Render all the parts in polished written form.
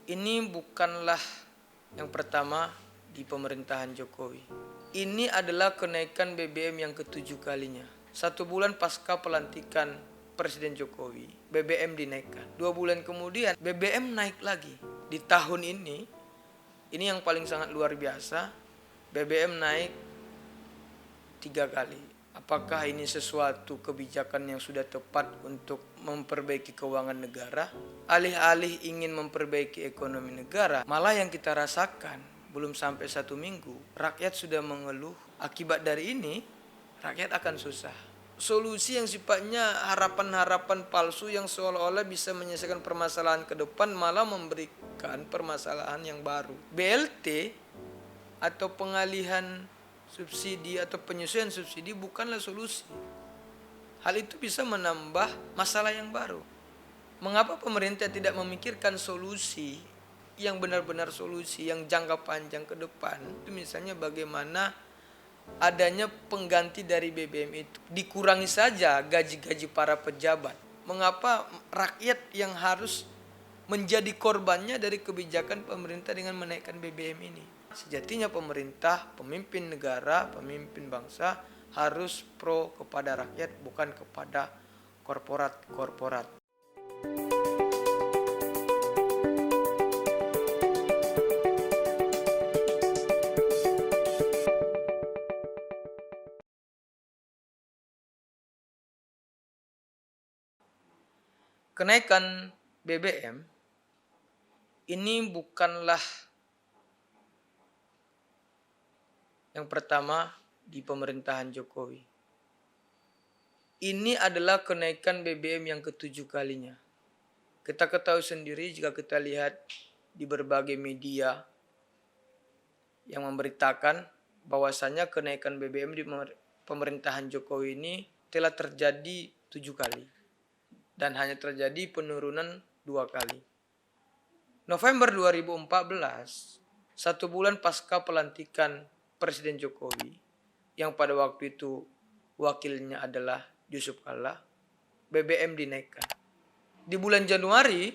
Ini bukanlah yang pertama di pemerintahan Jokowi. Ini adalah kenaikan BBM yang ketujuh kalinya. 1 bulan pasca pelantikan Presiden Jokowi, BBM dinaikkan. 2 bulan kemudian BBM naik lagi. Di tahun ini yang paling sangat luar biasa, BBM naik 3 kali. Apakah ini sesuatu kebijakan yang sudah tepat untuk memperbaiki keuangan negara? Alih-alih ingin memperbaiki ekonomi negara, malah yang kita rasakan belum sampai 1 minggu, rakyat sudah mengeluh. Akibat dari ini, rakyat akan susah. Solusi yang sifatnya harapan-harapan palsu yang seolah-olah bisa menyelesaikan permasalahan ke depan malah memberikan permasalahan yang baru. BLT atau pengalihan subsidi atau penyesuaian subsidi bukanlah solusi. Hal itu bisa menambah masalah yang baru. Mengapa pemerintah tidak memikirkan solusi yang benar-benar solusi yang jangka panjang ke depan? Itu misalnya bagaimana adanya pengganti dari BBM itu. Dikurangi saja gaji-gaji para pejabat. Mengapa rakyat yang harus menjadi korbannya dari kebijakan pemerintah dengan menaikkan BBM ini? Sejatinya pemerintah, pemimpin negara, pemimpin bangsa harus pro kepada rakyat, bukan kepada korporat-korporat. Kenaikan BBM ini bukanlah yang pertama di pemerintahan Jokowi. Ini adalah kenaikan BBM yang ketujuh kalinya. Kita ketahui sendiri jika kita lihat di berbagai media yang memberitakan bahwasanya kenaikan BBM di pemerintahan Jokowi ini telah terjadi 7 kali. Dan hanya terjadi penurunan 2 kali. November 2014, 1 bulan pasca pelantikan Presiden Jokowi, yang pada waktu itu wakilnya adalah Yusuf Kalla, BBM dinaikkan. Di bulan Januari,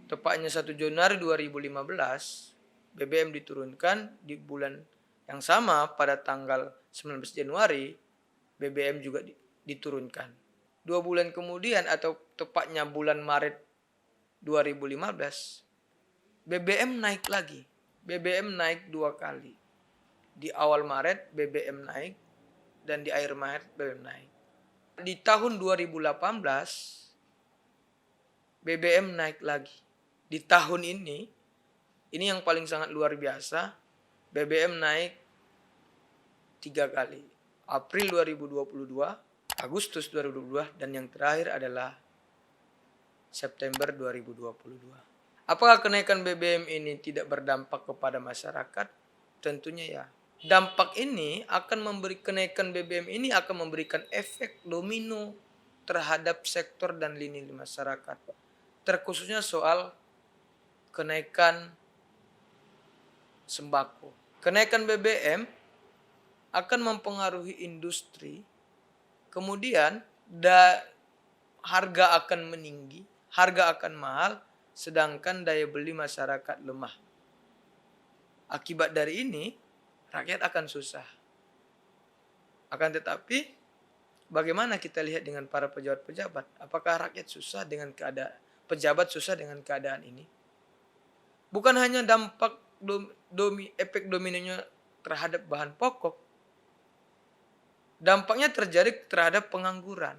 tepatnya 1 Januari 2015, BBM diturunkan. Di bulan yang sama pada tanggal 19 Januari, BBM juga diturunkan. 2 bulan kemudian atau tepatnya bulan Maret 2015, BBM naik lagi. BBM naik 2 kali. Di awal Maret BBM naik dan di akhir Maret BBM naik. Di tahun 2018 BBM naik lagi. Di tahun ini yang paling sangat luar biasa, BBM naik 3 kali. April 2022, Agustus 2022, dan yang terakhir adalah September 2022. Apakah kenaikan BBM ini tidak berdampak kepada masyarakat? Tentunya ya. Dampak ini kenaikan BBM ini akan memberikan efek domino terhadap sektor dan lini masyarakat. Terkhususnya soal kenaikan sembako. Kenaikan BBM akan mempengaruhi industri, kemudian harga akan meninggi, harga akan mahal, sedangkan daya beli masyarakat lemah. Akibat dari ini, rakyat akan susah. Akan tetapi, bagaimana kita lihat dengan para pejabat-pejabat? Apakah rakyat susah dengan pejabat susah dengan keadaan ini? Bukan hanya dampak efek dominonya terhadap bahan pokok, dampaknya terjadi terhadap pengangguran.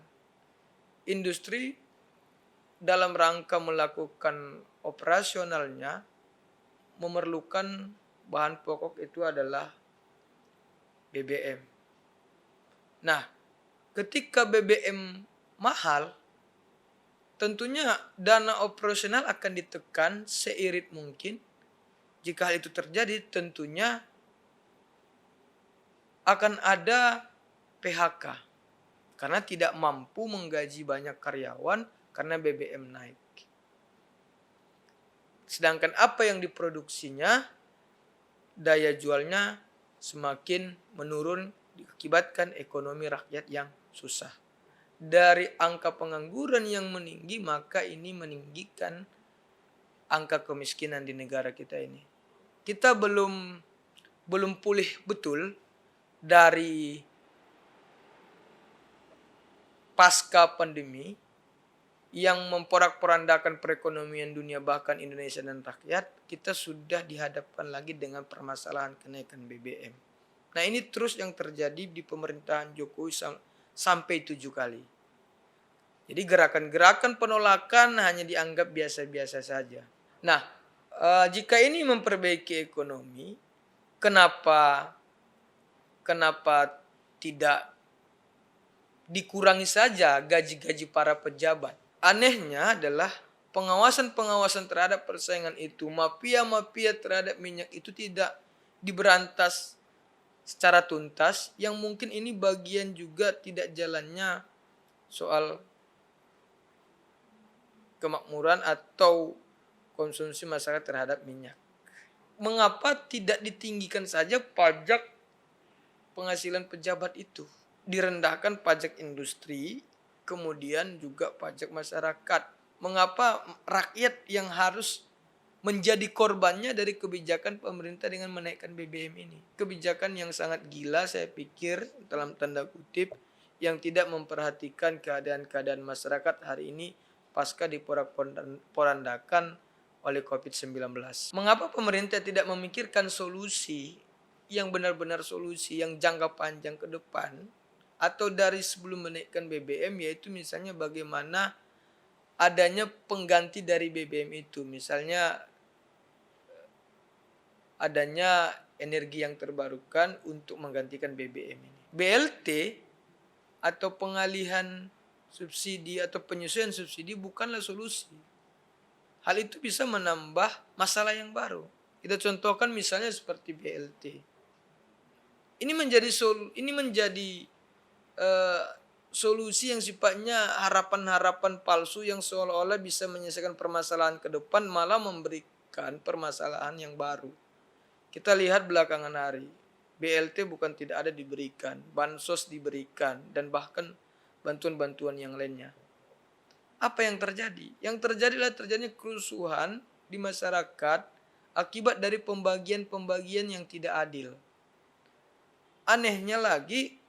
Industri dalam rangka melakukan operasionalnya memerlukan bahan pokok itu adalah BBM. Nah, ketika BBM mahal, tentunya dana operasional akan ditekan seirit mungkin. Jika hal itu terjadi, tentunya akan ada PHK. Karena tidak mampu menggaji banyak karyawan karena BBM naik. Sedangkan apa yang diproduksinya, daya jualnya semakin menurun diakibatkan ekonomi rakyat yang susah. Dari angka pengangguran yang meninggi, maka ini meninggikan angka kemiskinan di negara kita ini. Kita belum pulih betul dari pasca pandemi yang memporak-porandakan perekonomian dunia bahkan Indonesia dan rakyat. Kita sudah dihadapkan lagi dengan permasalahan kenaikan BBM. Nah, ini terus yang terjadi di pemerintahan Jokowi sampai 7 kali. Jadi gerakan-gerakan penolakan hanya dianggap biasa-biasa saja. Nah, jika ini memperbaiki ekonomi, kenapa tidak dikurangi saja gaji-gaji para pejabat? Anehnya adalah pengawasan-pengawasan terhadap persaingan itu, mafia-mafia terhadap minyak itu tidak diberantas secara tuntas, yang mungkin ini bagian juga tidak jalannya soal kemakmuran atau konsumsi masyarakat terhadap minyak. Mengapa tidak ditinggikan saja pajak penghasilan pejabat itu? Direndahkan pajak industri, kemudian juga pajak masyarakat. Mengapa rakyat yang harus menjadi korbannya dari kebijakan pemerintah dengan menaikkan BBM ini? Kebijakan yang sangat gila, saya pikir, dalam tanda kutip, yang tidak memperhatikan keadaan-keadaan masyarakat hari ini pasca diporak-porandakan oleh COVID-19. Mengapa pemerintah tidak memikirkan solusi yang benar-benar solusi yang jangka panjang ke depan, atau dari sebelum menaikkan BBM, yaitu misalnya bagaimana adanya pengganti dari BBM itu, misalnya adanya energi yang terbarukan untuk menggantikan BBM ini. BLT atau pengalihan subsidi atau penyesuaian subsidi bukanlah solusi. Hal itu bisa menambah masalah yang baru. Kita contohkan misalnya seperti BLT. Ini menjadi solusi yang sifatnya harapan-harapan palsu yang seolah-olah bisa menyelesaikan permasalahan ke depan, malah memberikan permasalahan yang baru. Kita lihat belakangan hari, BLT bukan tidak ada diberikan, bansos diberikan, dan bahkan bantuan-bantuan yang lainnya. Apa yang terjadi? Yang terjadi adalah terjadinya kerusuhan di masyarakat akibat dari pembagian-pembagian yang tidak adil. Anehnya lagi,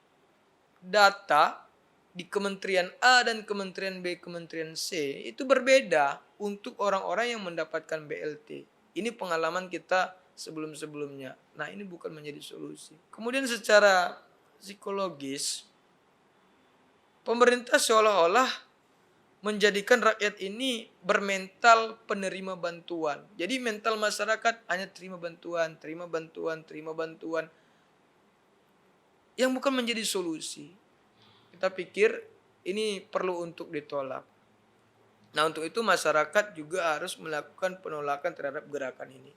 data di Kementerian A dan Kementerian B, Kementerian C itu berbeda untuk orang-orang yang mendapatkan BLT. Ini pengalaman kita sebelum-sebelumnya. Nah, ini bukan menjadi solusi. Kemudian secara psikologis, pemerintah seolah-olah menjadikan rakyat ini bermental penerima bantuan. Jadi mental masyarakat hanya terima bantuan, yang bukan menjadi solusi. Kita pikir ini perlu untuk ditolak. Nah, untuk itu masyarakat juga harus melakukan penolakan terhadap gerakan ini.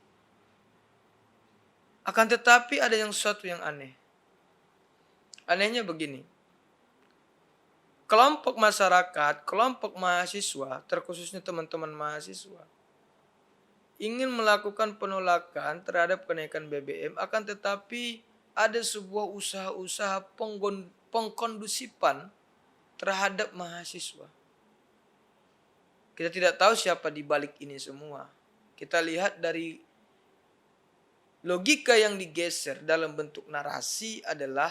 Akan tetapi ada sesuatu yang aneh. Anehnya begini. Kelompok masyarakat, kelompok mahasiswa, terkhususnya teman-teman mahasiswa, ingin melakukan penolakan terhadap kenaikan BBM, akan tetapi ada sebuah usaha-usaha pengkondusifan terhadap mahasiswa. Kita tidak tahu siapa di balik ini semua. Kita lihat dari logika yang digeser dalam bentuk narasi adalah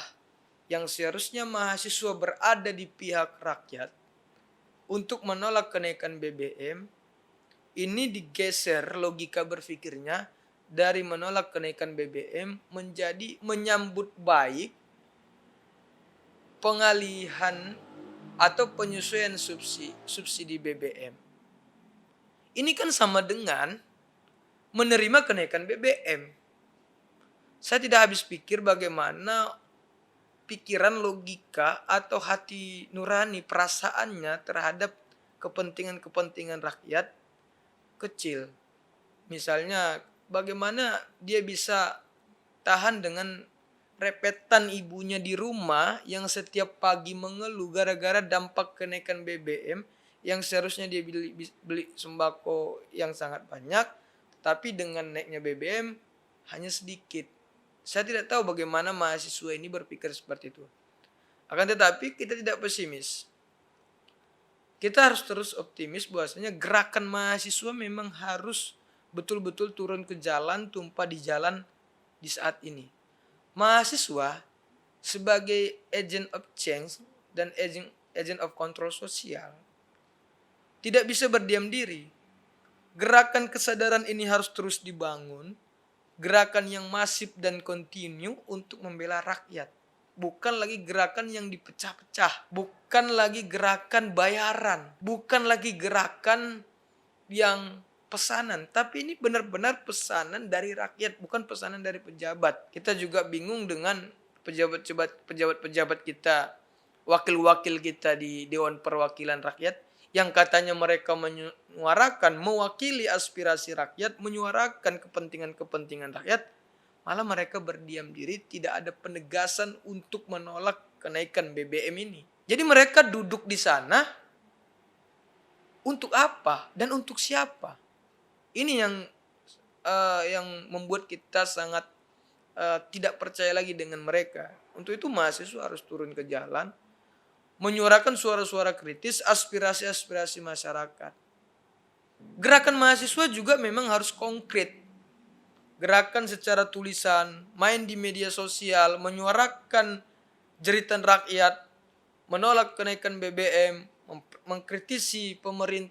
yang seharusnya mahasiswa berada di pihak rakyat untuk menolak kenaikan BBM, ini digeser logika berpikirnya dari menolak kenaikan BBM menjadi menyambut baik pengalihan atau penyesuaian subsidi BBM. Ini kan sama dengan menerima kenaikan BBM. Saya tidak habis pikir bagaimana pikiran, logika, atau hati nurani perasaannya terhadap kepentingan-kepentingan rakyat kecil. Misalnya bagaimana dia bisa tahan dengan repetan ibunya di rumah yang setiap pagi mengeluh gara-gara dampak kenaikan BBM, yang seharusnya dia beli sembako yang sangat banyak, tapi dengan naiknya BBM hanya sedikit. Saya tidak tahu bagaimana mahasiswa ini berpikir seperti itu. Akan tetapi kita tidak pesimis. Kita harus terus optimis bahwasanya gerakan mahasiswa memang harus betul-betul turun ke jalan, tumpah di jalan di saat ini. Mahasiswa sebagai agent of change dan agent of control sosial tidak bisa berdiam diri. Gerakan kesadaran ini harus terus dibangun, gerakan yang masif dan kontinu untuk membela rakyat. Bukan lagi gerakan yang dipecah-pecah, bukan lagi gerakan bayaran, bukan lagi gerakan yang pesanan, tapi ini benar-benar pesanan dari rakyat, bukan pesanan dari pejabat. Kita juga bingung dengan pejabat-pejabat kita, wakil-wakil kita di Dewan Perwakilan Rakyat yang katanya mereka menyuarakan, mewakili aspirasi rakyat, menyuarakan kepentingan-kepentingan rakyat, malah mereka berdiam diri, tidak ada penegasan untuk menolak kenaikan BBM ini. Jadi mereka duduk di sana untuk apa dan untuk siapa? Ini yang membuat kita sangat tidak percaya lagi dengan mereka. Untuk itu mahasiswa harus turun ke jalan, menyuarakan suara-suara kritis, aspirasi-aspirasi masyarakat. Gerakan mahasiswa juga memang harus konkret. Gerakan secara tulisan, main di media sosial, menyuarakan jeritan rakyat, menolak kenaikan BBM, mengkritisi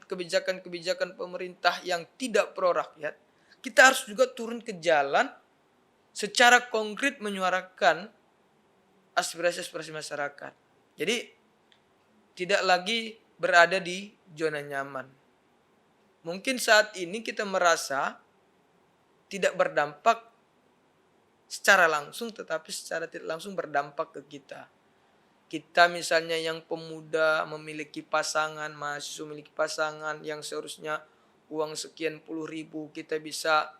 kebijakan-kebijakan pemerintah yang tidak pro rakyat. Kita harus juga turun ke jalan secara konkret menyuarakan aspirasi-aspirasi masyarakat. Jadi tidak lagi berada di zona nyaman. Mungkin saat ini kita merasa tidak berdampak secara langsung, tetapi secara tidak langsung berdampak ke kita. Kita misalnya yang pemuda memiliki pasangan, mahasiswa memiliki pasangan yang seharusnya uang sekian puluh ribu, kita bisa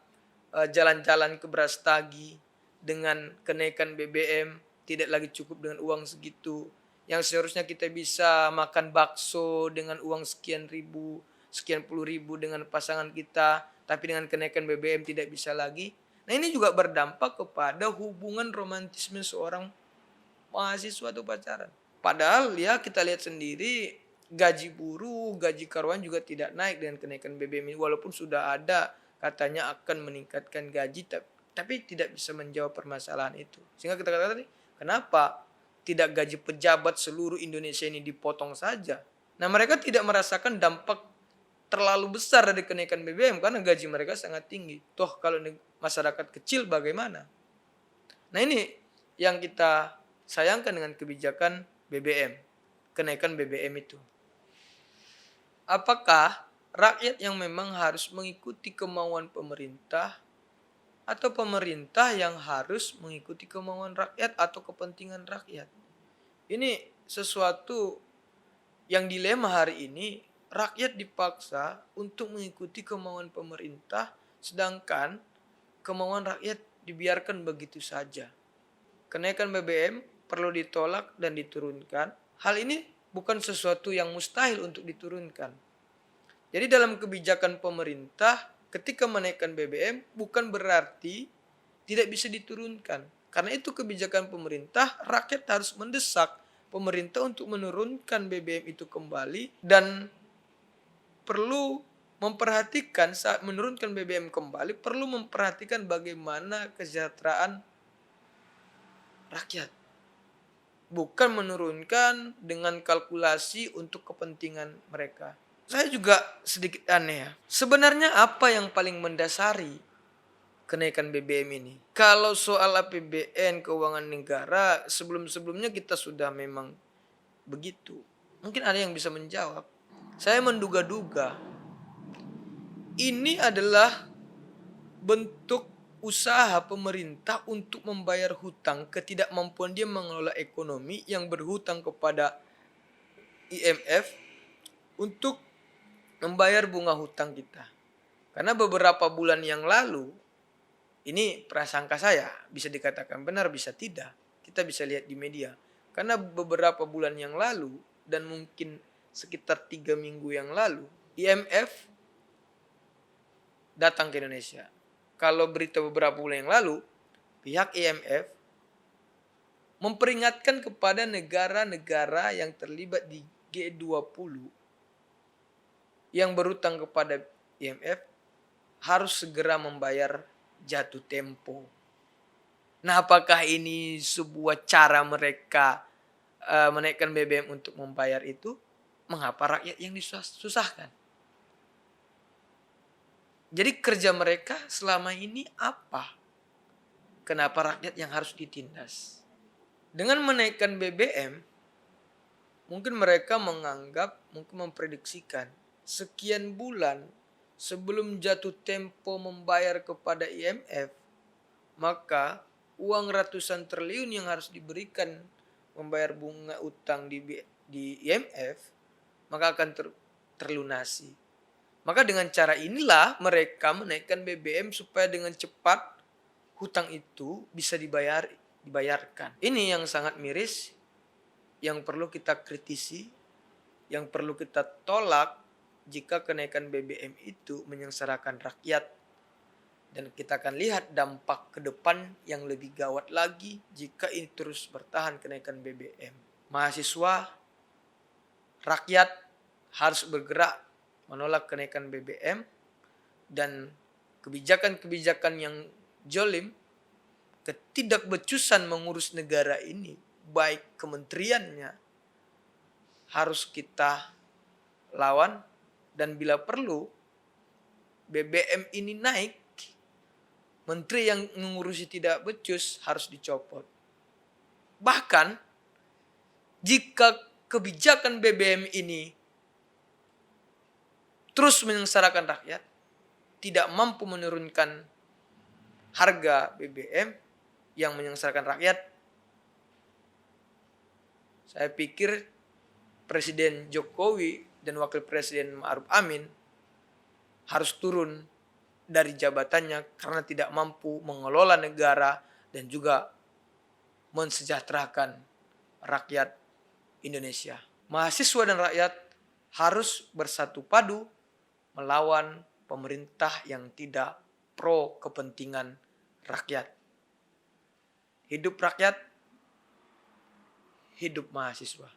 jalan-jalan ke Brastagi dengan kenaikan BBM, tidak lagi cukup dengan uang segitu. Yang seharusnya kita bisa makan bakso dengan uang sekian ribu, sekian puluh ribu dengan pasangan kita, tapi dengan kenaikan BBM tidak bisa lagi. Nah ini juga berdampak kepada hubungan romantisme seorang mahasiswa atau pacaran. Padahal ya kita lihat sendiri gaji buruh, gaji karyawan juga tidak naik dengan kenaikan BBM ini. Walaupun sudah ada katanya akan meningkatkan gaji, tapi tidak bisa menjawab permasalahan itu. Sehingga kita katakan tadi, kenapa tidak gaji pejabat seluruh Indonesia ini dipotong saja? Nah mereka tidak merasakan dampak terlalu besar dari kenaikan BBM karena gaji mereka sangat tinggi. Toh kalau masyarakat kecil bagaimana? Nah ini yang kita sayangkan dengan kebijakan BBM, kenaikan BBM itu. Apakah rakyat yang memang harus mengikuti kemauan pemerintah atau pemerintah yang harus mengikuti kemauan rakyat atau kepentingan rakyat? Ini sesuatu yang dilema hari ini. Rakyat dipaksa untuk mengikuti kemauan pemerintah, sedangkan kemauan rakyat dibiarkan begitu saja. Kenaikan BBM perlu ditolak dan diturunkan. Hal ini bukan sesuatu yang mustahil untuk diturunkan. Jadi dalam kebijakan pemerintah, ketika menaikkan BBM bukan berarti tidak bisa diturunkan. Karena itu kebijakan pemerintah, rakyat harus mendesak pemerintah untuk menurunkan BBM itu kembali dan perlu memperhatikan saat menurunkan BBM kembali, perlu memperhatikan bagaimana kesejahteraan rakyat. Bukan menurunkan dengan kalkulasi untuk kepentingan mereka. Saya juga sedikit aneh ya. Sebenarnya apa yang paling mendasari kenaikan BBM ini? Kalau soal APBN, keuangan negara, sebelum-sebelumnya kita sudah memang begitu. Mungkin ada yang bisa menjawab. Saya menduga-duga ini adalah bentuk usaha pemerintah untuk membayar hutang, ketidakmampuan dia mengelola ekonomi yang berhutang kepada IMF untuk membayar bunga hutang kita. Karena beberapa bulan yang lalu, ini prasangka saya, bisa dikatakan benar, bisa tidak. Kita bisa lihat di media. Karena beberapa bulan yang lalu, dan mungkin sekitar 3 minggu yang lalu, IMF datang ke Indonesia. Kalau berita beberapa bulan yang lalu, pihak IMF memperingatkan kepada negara-negara yang terlibat di G20 yang berutang kepada IMF harus segera membayar jatuh tempo. Nah, apakah ini sebuah cara mereka menaikkan BBM untuk membayar itu? Mengapa rakyat yang disusahkan? Jadi kerja mereka selama ini apa? Kenapa rakyat yang harus ditindas? Dengan menaikkan BBM, mungkin mereka mungkin memprediksikan sekian bulan sebelum jatuh tempo membayar kepada IMF, maka uang ratusan triliun yang harus diberikan membayar bunga utang di IMF, maka akan terlunasi. Maka dengan cara inilah mereka menaikkan BBM supaya dengan cepat hutang itu bisa dibayarkan. Ini yang sangat miris, yang perlu kita kritisi, yang perlu kita tolak jika kenaikan BBM itu menyengsarakan rakyat. Dan kita akan lihat dampak ke depan yang lebih gawat lagi jika ini terus bertahan kenaikan BBM. Mahasiswa, rakyat harus bergerak menolak kenaikan BBM dan kebijakan-kebijakan yang jolim, ketidakbecusan mengurus negara ini, baik kementeriannya, harus kita lawan. Dan bila perlu BBM ini naik, menteri yang mengurusi tidak becus harus dicopot. Bahkan jika kebijakan BBM ini terus menyengsarakan rakyat, tidak mampu menurunkan harga BBM yang menyengsarakan rakyat, saya pikir Presiden Jokowi dan Wakil Presiden Ma'ruf Amin harus turun dari jabatannya karena tidak mampu mengelola negara dan juga mensejahterakan rakyat Indonesia. Mahasiswa dan rakyat harus bersatu padu melawan pemerintah yang tidak pro kepentingan rakyat. Hidup rakyat, hidup mahasiswa.